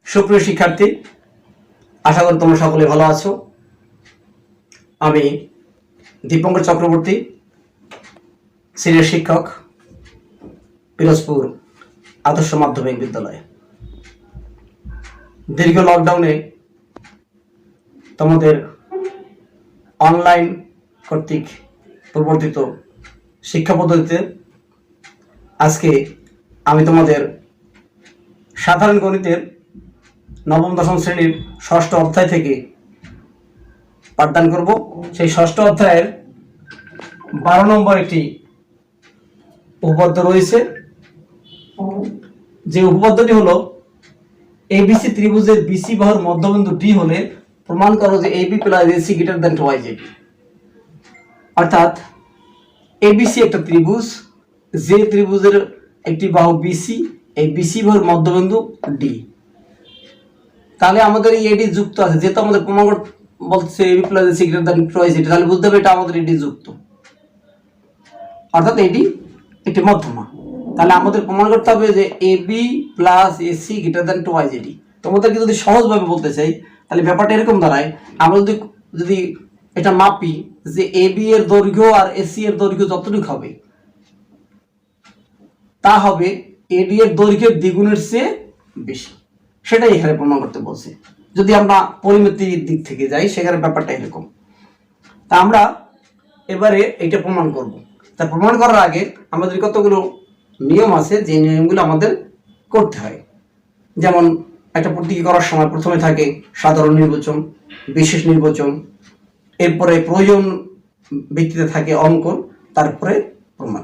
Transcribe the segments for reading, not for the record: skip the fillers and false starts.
সুপ্রিয় শিক্ষার্থী, আশা করি তোমরা সকলে ভালো আছো। আমি দীপঙ্কর চক্রবর্তী, সিনিয়র শিক্ষক, পিরোজপুর আদর্শ মাধ্যমিক বিদ্যালয়। দীর্ঘ লকডাউনে তোমাদের অনলাইন কর্তৃক প্রবর্তিত শিক্ষা পদ্ধতিতে আজকে আমি তোমাদের সাধারণ গণিতের নবম দশম শ্রেণীর ষষ্ঠ অধ্যায় থেকে পাঠদান করব। সেই ষষ্ঠ অধ্যায়ের 12 নম্বর একটি উপপাদ্য রয়েছে, যে উপপাদ্যটি হলো এবিসি ত্রিভুজের বিসি বাহুর মধ্যবিন্দু ডি হলে প্রমাণ করো যে AB plus AC greater than twice AB. অর্থাৎ এবিসি একটা ত্রিভুজ, যে ত্রিভুজের একটি বাহু বিসি, এই বিসি বাহুর মধ্যবিন্দু ডি। তাহলে আমাদের এই এডি যুক্ত আছে, যেহেতু আমাদের প্রমাণ বলছে A B plus AC greater than twice A D, তাহলে বুঝতে হবে এটা আমাদের এডি যুক্ত, অর্থাৎ এডি একটি মধ্যমা। তাহলে আমাদের প্রমাণ করতে হবে যে AB plus AC greater than twice A D. তোমাদেরকে যদি সহজভাবে বলতে চাই তাহলে ব্যাপারটা এরকম দাঁড়ায়, আমরা যদি এটা মাপি যে এবি এর দৈর্ঘ্য আর এসি এর দৈর্ঘ্য যতটুকু হবে তা হবে এডি এর দৈর্ঘ্যের দ্বিগুণের চেয়ে বেশি। সেটাই এখানে প্রমাণ করতে বলছে। যদি আমরা পরিমিতির দিক থেকে যাই সেখানে ব্যাপারটা এরকম। তা আমরা এবারে এটা প্রমাণ করব। তা প্রমাণ করার আগে আমাদের কতগুলো নিয়ম আছে, যে নিয়মগুলো আমাদের করতে হয়। যেমন একটা প্রতীকী করার সময় প্রথমে থাকে সাধারণ নির্বাচন, বিশেষ নির্বাচন, এরপরে প্রয়োজন ভিত্তিতে থাকে অঙ্কন, তারপরে প্রমাণ।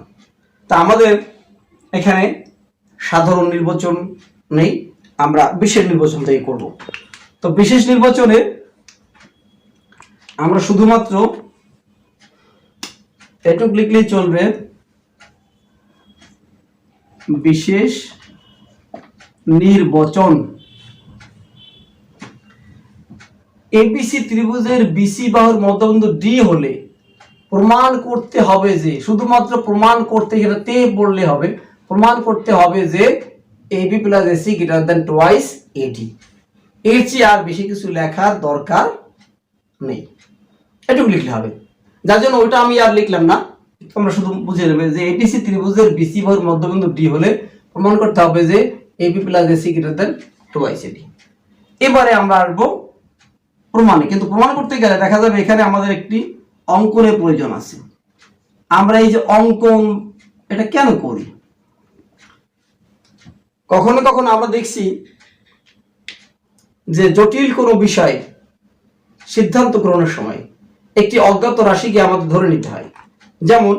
তা আমাদের এখানে সাধারণ নির্বাচন নেই, আমরা বিশেষ নির্বাচন থেকে করব। তো বিশেষ নির্বাচনে আমরা শুধুমাত্র এটুক লিখলেই চলবে, বিশেষ নির্বাচন। এবিসি ত্রিভুজের বিসি বাহুর মধ্যবিন্দু ডি হলে প্রমাণ করতে হবে যে, শুধুমাত্র প্রমাণ করতে গেলে তে বললে হবে, প্রমাণ করতে হবে যে AB plus AC greater than twice A D. এর চেয়ে আর বেশি কিছু লেখার দরকার নেই, এটুকু লিখলে হবে। যার জন্য ওইটা আমি আর লিখলাম না, তোমরা শুধু বুঝে নেবে যে এবিসি ত্রিভুজের বিসি বাহুর মধ্যবিন্দু ডি হলে প্রমাণ করতে হবে যে AB plus AC greater than twice A D. এবারে আমরা আসবো প্রমাণে। কিন্তু প্রমাণ করতে গেলে দেখা যাবে এখানে আমাদের একটি অঙ্কনের প্রয়োজন আছে। আমরা এই যে অঙ্কন, এটা কেন করি? কখনো কখনো আমরা দেখছি যে জটিল কোনো বিষয় সিদ্ধান্ত গ্রহণের সময় একটি অজ্ঞাত রাশিকে আমাদের ধরে নিতে হয়। যেমন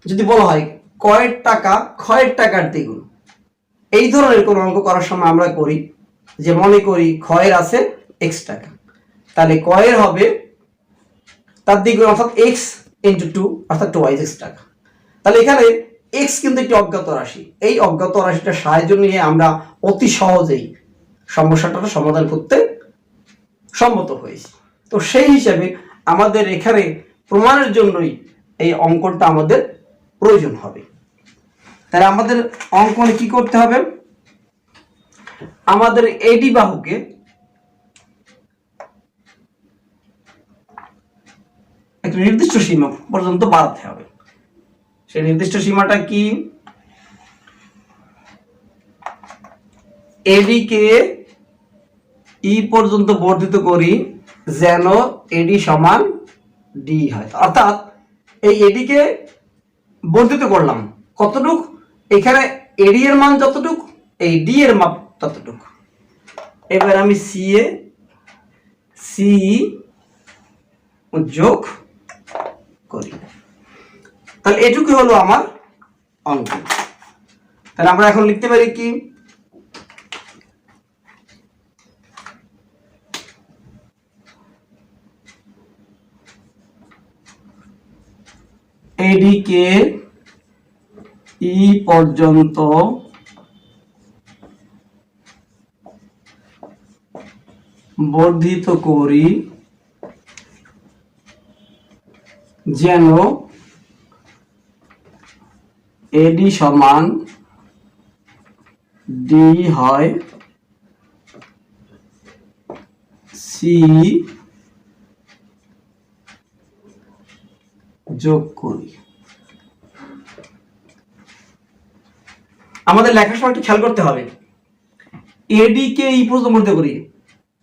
যদি বলা হয় কয়ের টাকা ক্ষয়ের টাকার দ্বিগুণ, এই ধরনের কোনো অঙ্ক করার সময় আমরা করি যে মনে করি ক্ষয়ের আছে এক্স টাকা, তাহলে ক্ষয়ের হবে তার দ্বিগুণ অর্থাৎ এক্স ইন্টু 2 অর্থাৎ টুয়াইস এক্স টাকা। তাহলে এখানে এক্স কিন্তু একটি অজ্ঞাত রাশি, এই অজ্ঞাত রাশিটার সাহায্য নিয়ে আমরা অতি সহজেই সমস্যাটা সমাধান করতে সম্মত হয়েছি। তো সেই হিসাবে আমাদের এখানে প্রমাণের জন্যই এই অঙ্কনটা আমাদের প্রয়োজন হবে। তাহলে আমাদের অঙ্কনে কি করতে হবে? আমাদের এডি বাহুকে একটা নির্দিষ্ট সীমা পর্যন্ত বাড়াতে হবে। সেই নির্দিষ্ট সীমাটা কি? এডি কে ই পর্যন্ত বর্ধিত করি যেন এডি সমান ডি হয়। অর্থাৎ এই এডি কে বর্ধিত করলাম কতটুক? এখানে এডি এর মান যতটুক, এই ডি এর মান ততটুক। এবার আমি সি যোগ করি, তাহলে এটুকু হলো আমার অঙ্ক। তাহলে আমরা এখন লিখতে পারি কি? এডি কে ই পর্যন্ত বর্ধিত করি যেন এডি সমান ডি হয় সি যোগ করি। আমাদের লেখার সময় একটু খেয়াল করতে হবে, এডি কে ই পর্যন্ত বর্ধিত করি,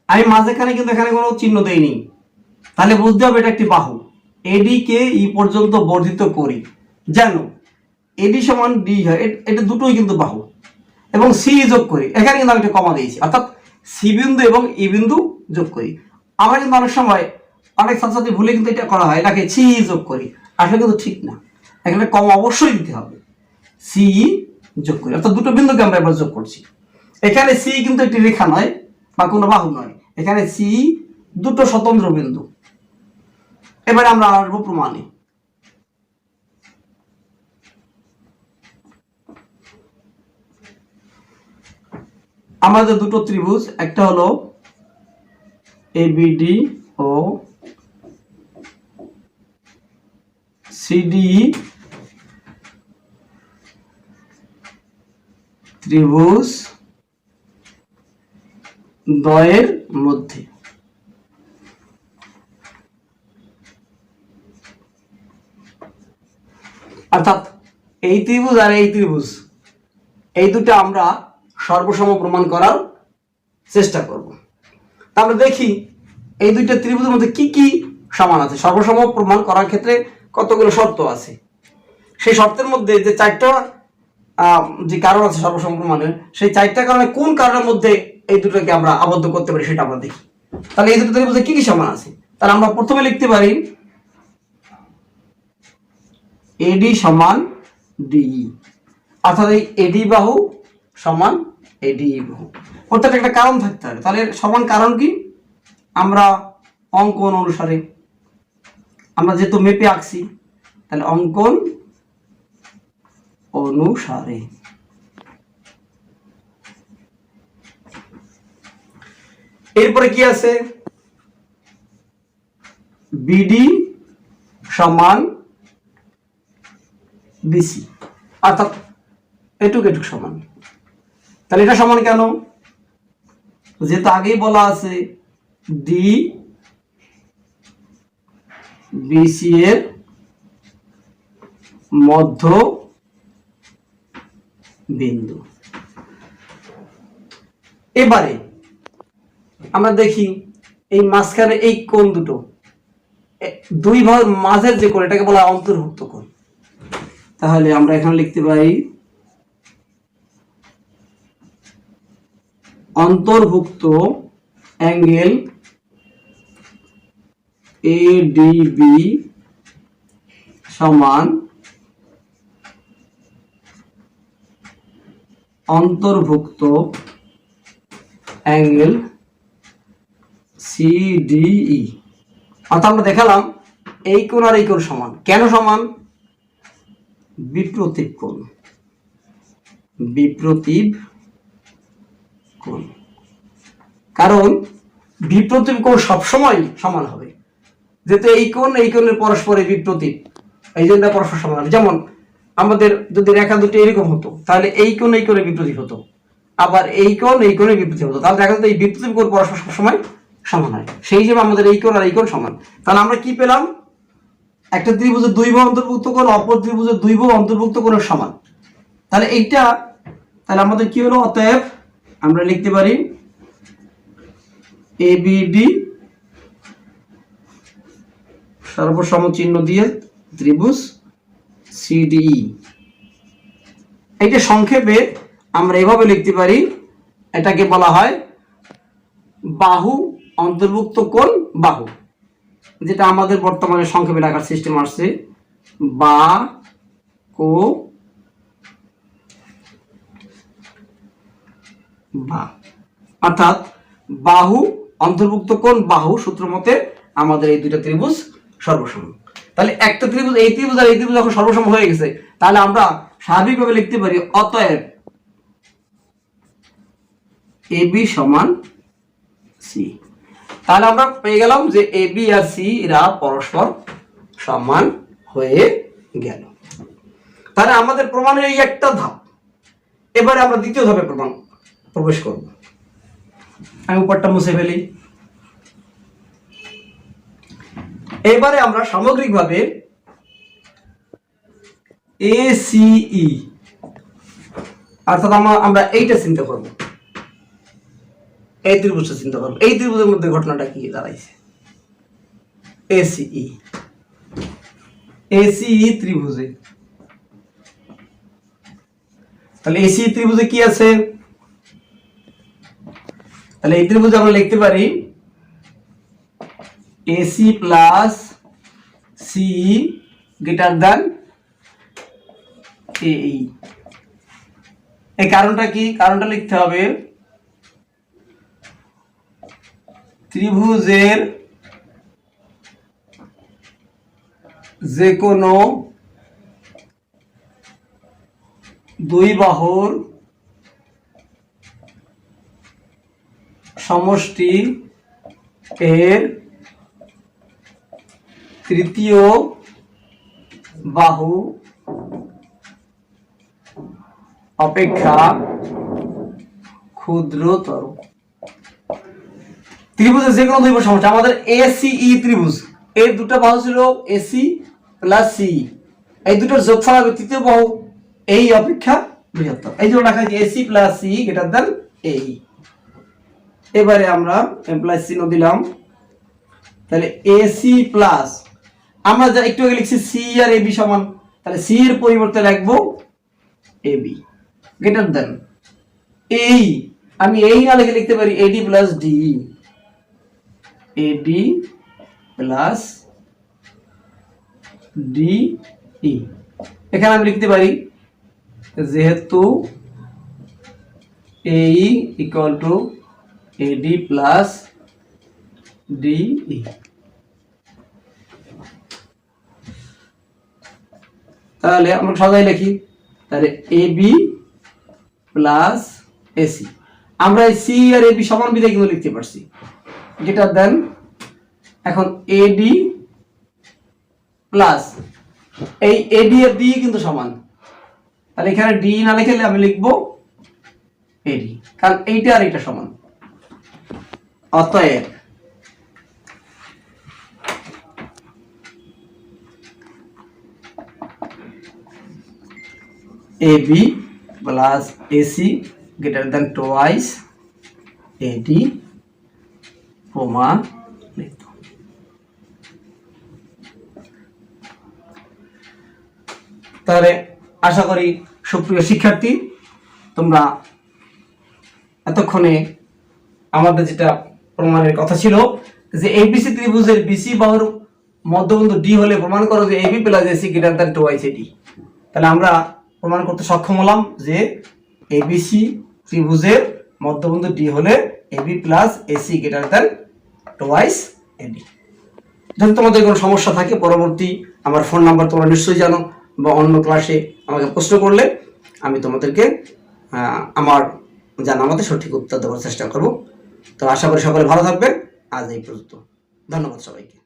আমি মাঝখানে কিন্তু এখানে কোনো চিহ্ন দেইনি, তাহলে বুঝতে হবে এটা একটি বাহু। এডি কে ই পর্যন্ত বর্ধিত করি যেন এডি সমান ডি হয়, এটা দুটোই কিন্তু বাহু, এবং সি যোগ করি, এখানে কিন্তু আমি একটা কমা দিয়েছি, অর্থাৎ সি বিন্দু এবং ই বিন্দু যোগ করি। আমার কিন্তু অনেক সময় অনেক ছাত্রছাত্রী ভুলে কিন্তু এটা করা হয়, এটাকে সি যোগ করি, আসলে কিন্তু ঠিক না, এখানে কমা অবশ্যই দিতে হবে, সি যোগ করি, অর্থাৎ দুটো বিন্দুকে আমরা এবার যোগ করছি। এখানে সি কিন্তু একটি রেখা নয় বা কোনো বাহু নয়, এখানে সি দুটো স্বতন্ত্র বিন্দু। এবারে আমরা আসবো প্রমাণে। আমাদের দুটো ত্রিভুজ, একটা হলো এবিডি ও সিডি ত্রিভুজ দ্বয়ের মধ্যে, অর্থাৎ এই ত্রিভুজ আর এই ত্রিভুজ, এই দুটো আমরা সর্বসম প্রমাণ করার চেষ্টা করব। আমরা দেখি এই দুইটা ত্রিভুজের মধ্যে কি কি সমান আছে। সর্বসম প্রমাণ করার ক্ষেত্রে কতগুলো শর্ত আছে, সেই শর্তের মধ্যে যে চারটা যে কারণ আছে সর্বসম প্রমাণের, সেই চারটা কারণে কোন কারণের মধ্যে এই দুটোকে আমরা আবদ্ধ করতে পারি সেটা আমরা দেখি। তাহলে এই দুটো ত্রিভুজে কি কি সমান আছে, তাহলে আমরা প্রথমে লিখতে পারি এডি সমান ডিই, অর্থাৎ এই এডি বাহু সমান এডি বাহু, অর্থাৎ একটা কারণ থাকতে হবে। তাহলে সমান কারণ কি, আমরা অঙ্কন অনুসারে, আমরা যেহেতু মেপে আঁকছি, তাহলে অঙ্কন অনুসারে। এরপরে কি আছে, বিডি সমান বিসি, অর্থাৎ এটুক এটুক সমান। তাহলে এটা সমান কেন, যেহেতু আগেই বলা আছে ডি বিসি এর মধ্য বিন্দু। এবারে আমরা দেখি এই মাঝখানে এই কোণ দুটো, দুই ভাগ মাঝের যে কোণ, এটাকে বলা হয় অন্তর্ভুক্ত কোণ। তাহলে আমরা এখানে লিখতে পারি অন্তর্ভুক্ত অ্যাঙ্গেল এডিবি সমান অন্তর্ভুক্ত অ্যাঙ্গেল সিডিই। অর্থাৎ আমরা দেখালাম এই কোণ আর এই কোণ সমান। কেন সমান, বিপ্রতীপ কোণ, বিপ্রতীপ কোণ, কারণ বিপ্রতীপ কোণ সবসময় সমান হবে, যেহেতু এই কোণের পরস্পরের বিপ্রতীপ, এই জন্য পরস্পর সমান হবে। যেমন আমাদের যদি রেখা দুটি এরকম হতো, তাহলে এই কোণে বিপ্রতীপ হতো, আবার এই কোণে বিপ্রতীপ হতো, তাহলে দেখা যেত এই বিপ্রতীপ কোণ পরস্পর সবসময় সমান হয়। সেই হিসেবে আমাদের এই কোণ আর এই কোণ সমান। তাহলে আমরা কি পেলাম, একটা ত্রিভুজের দুই বাহু অন্তর্ভুক্ত কোণ অপর ত্রিভুজের দুই বাহু অন্তর্ভুক্ত কোণের সমান। তাহলে এইটা, তাহলে আমাদের কি হলো, অতএব আমরা লিখতে পারি এবিডি সর্বসম চিহ্ন দিয়ে ত্রিভুজ সিডিই। এইটা সংক্ষেপে আমরা এভাবে লিখতে পারি, এটাকে বলা হয় বাহু অন্তর্ভুক্ত কোণ বাহু, যেটা আমাদের বর্তমানে সংক্ষেপে লেখার সিস্টেম আসছে বা কো বা, অর্থাৎ বাহু অন্তর্ভুক্ত কোণ বাহু সূত্র মতে আমাদের এই দুইটা ত্রিভুজ সর্বসম। তাহলে একটা ত্রিভুজ, এই ত্রিভুজ আর এই ত্রিভুজ যখন সর্বসম হয়ে গেছে, তাহলে আমরা স্বাভাবিকভাবে লিখতে পারি অতএব এবি সমান সি। তাহলে আমরা পেয়ে গেলাম যে এবি আর সি এরা পরস্পর সমান হয়ে গেল। তাহলে আমাদের প্রমাণের এই একটা ধাপ। এবারে আমরা দ্বিতীয় ধাপে প্রবেশ করব। আমি উপরটা মুছে ফেলি। এবারে আমরা সামগ্রিকভাবে ACE অর্থাৎ আমরা এইটা চিন্তা করব, এই ত্রিভুজটা চিন্তা করব। এই ত্রিভুজের মধ্যে ঘটনাটা কি দাঁড়াইছে? ACE ত্রিভুজে, তাহলে ACE ত্রিভুজে কি আছে? তাহলে এই ত্রিভুজে আমরা লিখতে পারি AC plus CE greater than AE। এই কারণটা কি? কারণটা লিখতে হবে ত্রিভুজের যে কোনো দুই বাহুর সমষ্টি এর তৃতীয় বাহু অপেক্ষা ক্ষুদ্রতর। ত্রিভুজের যে কোনো দুই বাহুর সমষ্টি, আমাদের ACE ত্রিভুজ, এর দুটো বাহু ছিল AC প্লাস CE, এই দুটোর যোগফল হবে তৃতীয় বাহু এই অপেক্ষা বৃহত্তর। এই জন্য লেখা আছে AC plus CE greater than AE। এবারে আমরা এমপ্লয় চিহ্ন দিলাম, তাহলে AC প্লাস, আমরা যা একটু আগে লিখছি C আর AB সমান, তাহলে C এর পরিবর্তে লিখবো AB গ্রেটার দ্যান AE। আমি এই না লিখে লিখতে পারি AD plus DE, AD plus DE। এখানে আমি লিখতে পারি যেহেতু AE equal to AD plus DE, তাহলে আমরা সবাই লিখি, তাহলে AB প্লাস AC। আমরা এই C আর AB সমান বিধায় কিন্তু লিখতে পারছি গ্রেটার দেন, এখন AD প্লাস এই AD আর DE কিন্তু সমান, তাহলে এখানে DE না লিখলে আমি লিখবো AD, কারণ এইটা আর এটা সমান। অতএব AB plus AC greater than twice AD প্রমাণিত। তাহলে আশা করি সুপ্রিয় শিক্ষার্থী, তোমরা এতক্ষণে আমাদের যেটা প্রমাণের কথা ছিল যে ABC ত্রিভুজের BC বাহুর মধ্যবিন্দু D হলে প্রমাণ করো যে AB plus AC greater than twice AD। তাহলে আমরা প্রমাণ করতে সক্ষম হলাম যে ABC ত্রিভুজের মধ্যবিন্দু D হলে AB plus AC greater than twice AD। যদি তোমাদের কোনো সমস্যা থাকে, পরবর্তী আমার ফোন নাম্বার তোমরা নিশ্চয়ই জানো, বা অন্য ক্লাসে আমাকে প্রশ্ন করলে আমি তোমাদেরকে আমার জানা মতে সঠিক উত্তর দেওয়ার চেষ্টা করব। তো আশা করি সকলে ভালো থাকবে। আজ এই পর্যন্ত, ধন্যবাদ সবাইকে।